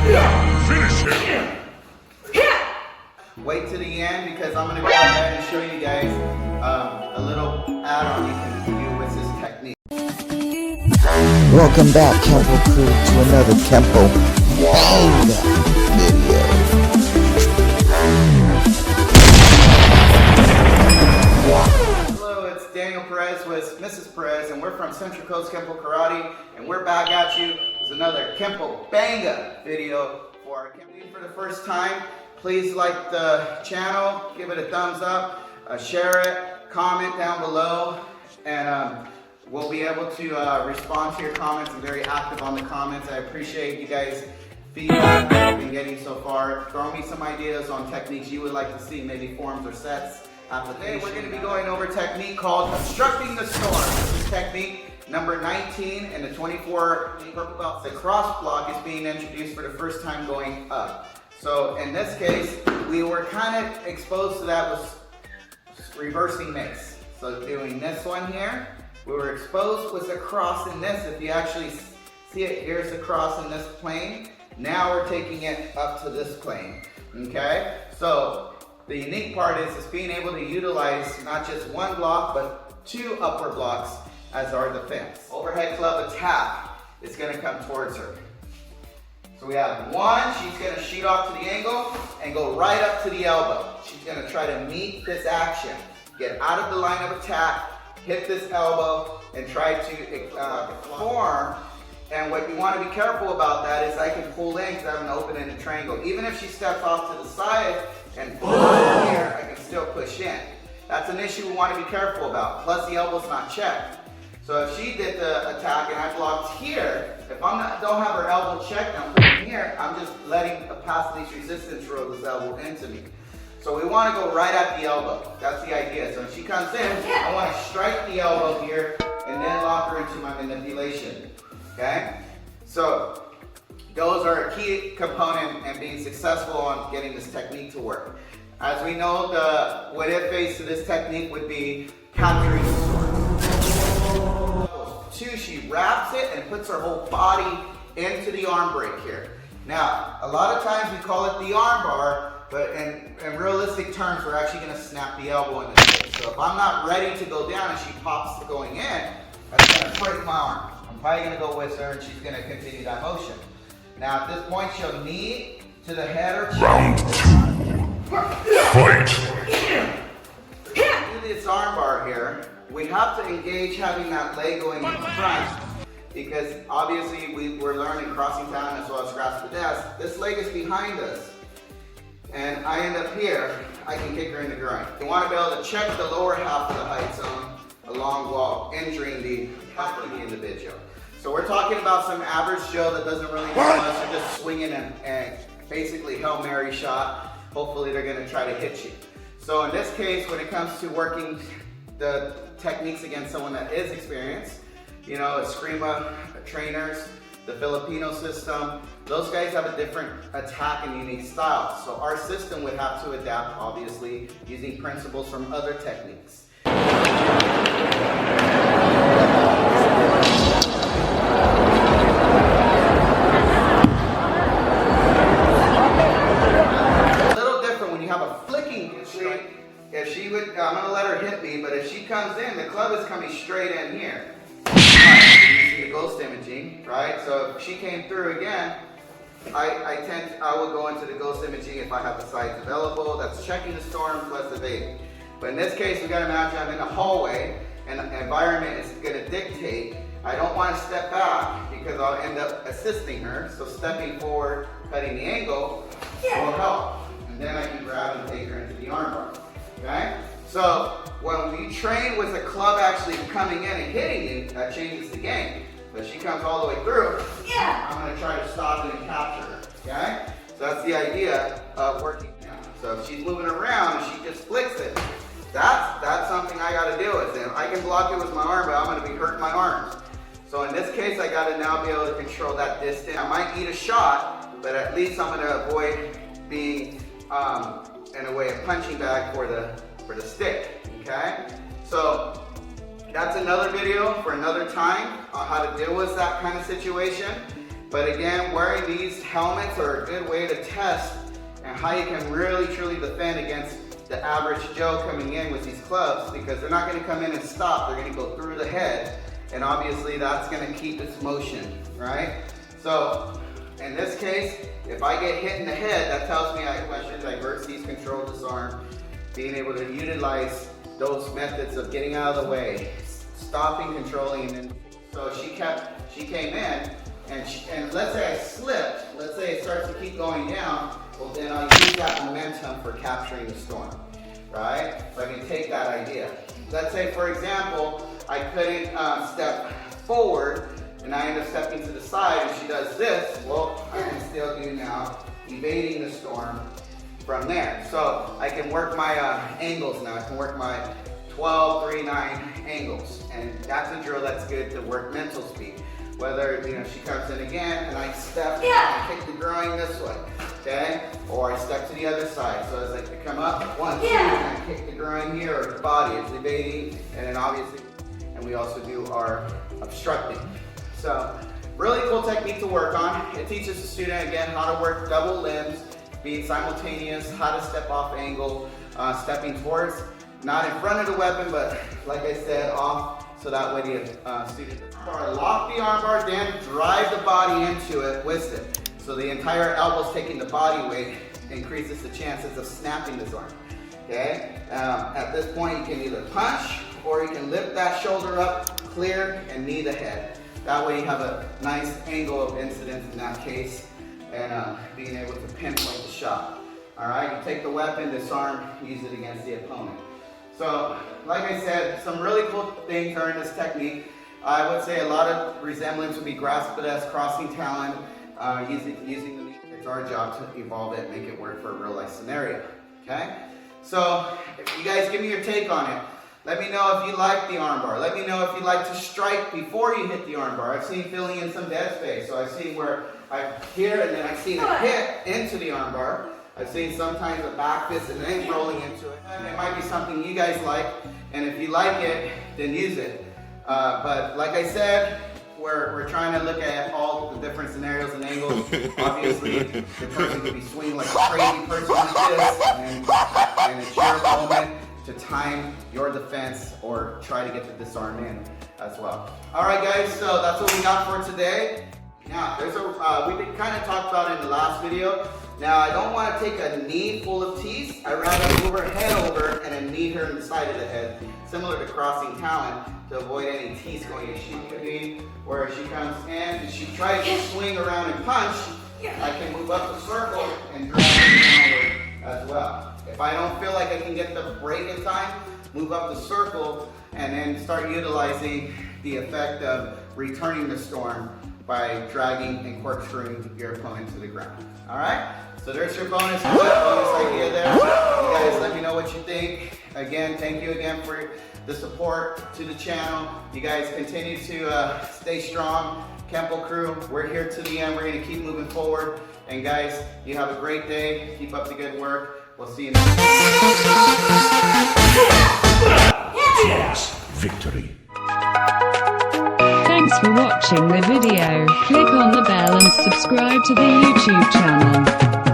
Finish him! Wait to the end because I'm going to go ahead and show you guys a little add-on you can do with this technique. Welcome back, Kenpo crew, to another Kenpo Banga video. Hello, it's Daniel Perez with Mrs. Perez, and we're from Central Coast Kenpo Karate, and we're back at you with another Kenpo Banga video for our Kenpo. For the first time, please like the channel, give it a thumbs up, share it, comment down below, and we'll be able to respond to your comments. I'm very active on the comments. I appreciate you guys' feedback I've been getting so far. Throw me some ideas on techniques you would like to see, maybe forms or sets. Today we're going to be going over a technique called Obstructing the Storm. This is technique number 19 in the 24 purple belt. The cross block is being introduced for the first time going up. So in this case, we were kind of exposed to that with reversing mix. So doing this one here, we were exposed with a cross in this. If you actually see it, here's the cross in this plane. Now we're taking it up to this plane, okay? So the unique part is being able to utilize not just one block, but two upper blocks as our defense. Overhead club attack is gonna come towards her. So we have one, she's gonna shoot off to the angle and go right up to the elbow. She's gonna try to meet this action, get out of the line of attack, hit this elbow, and try to form. And what you want to be careful about that is I can pull in because I have an open in a triangle. Even if she steps off to the side and pulls in here, I can still push in. That's an issue we want to be careful about. Plus the elbow's not checked. So if she did the attack and I blocked here, if I don't have her elbow checked and I'm putting here, I'm just letting a pass least resistance roll this elbow into me. So we want to go right at the elbow. That's the idea. So when she comes in, I want to strike the elbow here and then lock her into my manipulation. Okay? So those are a key component in being successful on getting this technique to work. As we know, the what if phase to this technique would be countering the sword. Two, she wraps it and puts her whole body into the arm break here. Now, a lot of times we call it the arm bar, but in realistic terms, we're actually going to snap the elbow in this case. So if I'm not ready to go down and she pops going in, that's going to break my arm. I'm probably going to go with her and she's going to continue that motion. Now at this point, she'll knee to the head or Round two. Fight! Do this arm bar here, we have to engage having that leg going in front. Because obviously we're learning crossing town as well as grasp the desk. This leg is behind us. And I end up here, I can kick her in the groin. You want to be able to check the lower half of the height zone along while injuring the half of the individual. So we're talking about some average Joe that doesn't really do much. They're just swinging and basically Hail Mary shot. Hopefully they're going to try to hit you. So in this case, when it comes to working the techniques against someone that is experienced, you know, Eskrima trainers, the Filipino system, those guys have a different attack and unique style. So our system would have to adapt, obviously, using principles from other techniques. A little different when you have a flicking strike. If she would, I'm gonna let her hit me, but if she comes in, the club is coming straight in here. You see the ghost imaging, right? So if she came through again, I will go into the ghost imaging if I have the sides available. That's checking the storm plus evading. But in this case, we gotta imagine I'm in a hallway and the environment is gonna dictate. I don't wanna step back because I'll end up assisting her. So stepping forward, cutting the angle will help. And then I can grab and take her into the armbar, okay? So when we train with a club actually coming in and hitting you, that changes the game. But if she comes all the way through, I'm going to try to stop it and capture her, okay? So that's the idea of working now. So if she's moving around and she just flicks it, that's something I got to deal with. And I can block it with my arm, but I'm going to be hurting my arms. So in this case, I got to now be able to control that distance. I might eat a shot, but at least I'm going to avoid being in a way a punching bag for the stick, okay? So that's another video for another time on how to deal with that kind of situation. But again, wearing these helmets are a good way to test and how you can really truly defend against the average Joe coming in with these clubs, because they're not going to come in and stop. They're going to go through the head, and obviously that's going to keep its motion, right? So in this case, if I get hit in the head, that tells me I should divert, seize, control, disarm, being able to utilize those methods of getting out of the way, stopping, controlling, and then so she came in, and let's say I slipped, let's say it starts to keep going down, well then I'll use that momentum for capturing the storm, right? So I can take that idea. Let's say, for example, I couldn't step forward, and I end up stepping to the side, and she does this, well, I can still do now, evading the storm from there. So I can work my angles now. I can work my 12, 3, 9 angles, and that's a drill that's good to work mental speed. Whether she comes in again and I step and I kick the groin this way, okay, or I step to the other side. So as I come up, 1, 2, and I kick the groin here, or the body, it's evading, and then obviously, and we also do our obstructing. So really cool technique to work on. It teaches the student again how to work double limbs, being simultaneous, how to step off angle, stepping towards, not in front of the weapon, but like I said, off, so that way the student lock the armbar, then drive the body into it with it. So the entire elbow's taking the body weight, increases the chances of snapping this arm. Okay? At this point, you can either punch, or you can lift that shoulder up, clear, and knee the head. That way you have a nice angle of incidence in that case, and being able to pinpoint the shot. All right, you take the weapon, disarm, use it against the opponent. So, like I said, some really cool things are in this technique. I would say a lot of resemblance would be grasp-it-esque, crossing talon, using the knee. It's our job to evolve it, make it work for a real-life scenario. Okay? So, if you guys give me your take on it. Let me know if you like the armbar. Let me know if you like to strike before you hit the armbar. I've seen filling in some dead space. So I've seen where I here and then I've seen a hit into the armbar. I've seen sometimes a back fist and then rolling into it. And it might be something you guys like, and if you like it, then use it. But like I said, we're trying to look at all the different scenarios and angles. Obviously, the person could be swinging like a crazy person like this, and it's your moment to time your defense or try to get the disarm in as well. All right, guys, so that's what we got for today. Now, there's we kind of talked about it in the last video. Now, I don't want to take a knee full of teeth. I'd rather move her head over and then knee her in the side of the head, similar to crossing talon, to avoid any teeth going in. She could be where she comes in and she tries to swing around and punch. I can move up the circle and drag her downward as well. If I don't feel like I can get the break in time, move up the circle and then start utilizing the effect of returning the storm by dragging and corkscrewing your opponent to the ground. All right? So there's your bonus idea there. You guys let me know what you think. Again, thank you again for the support to the channel. You guys continue to stay strong. Kenpo crew, we're here to the end. We're going to keep moving forward. And guys, you have a great day. Keep up the good work. We'll see you next time. Yes, victory. Thanks for watching the video. Click on the bell and subscribe to the YouTube channel.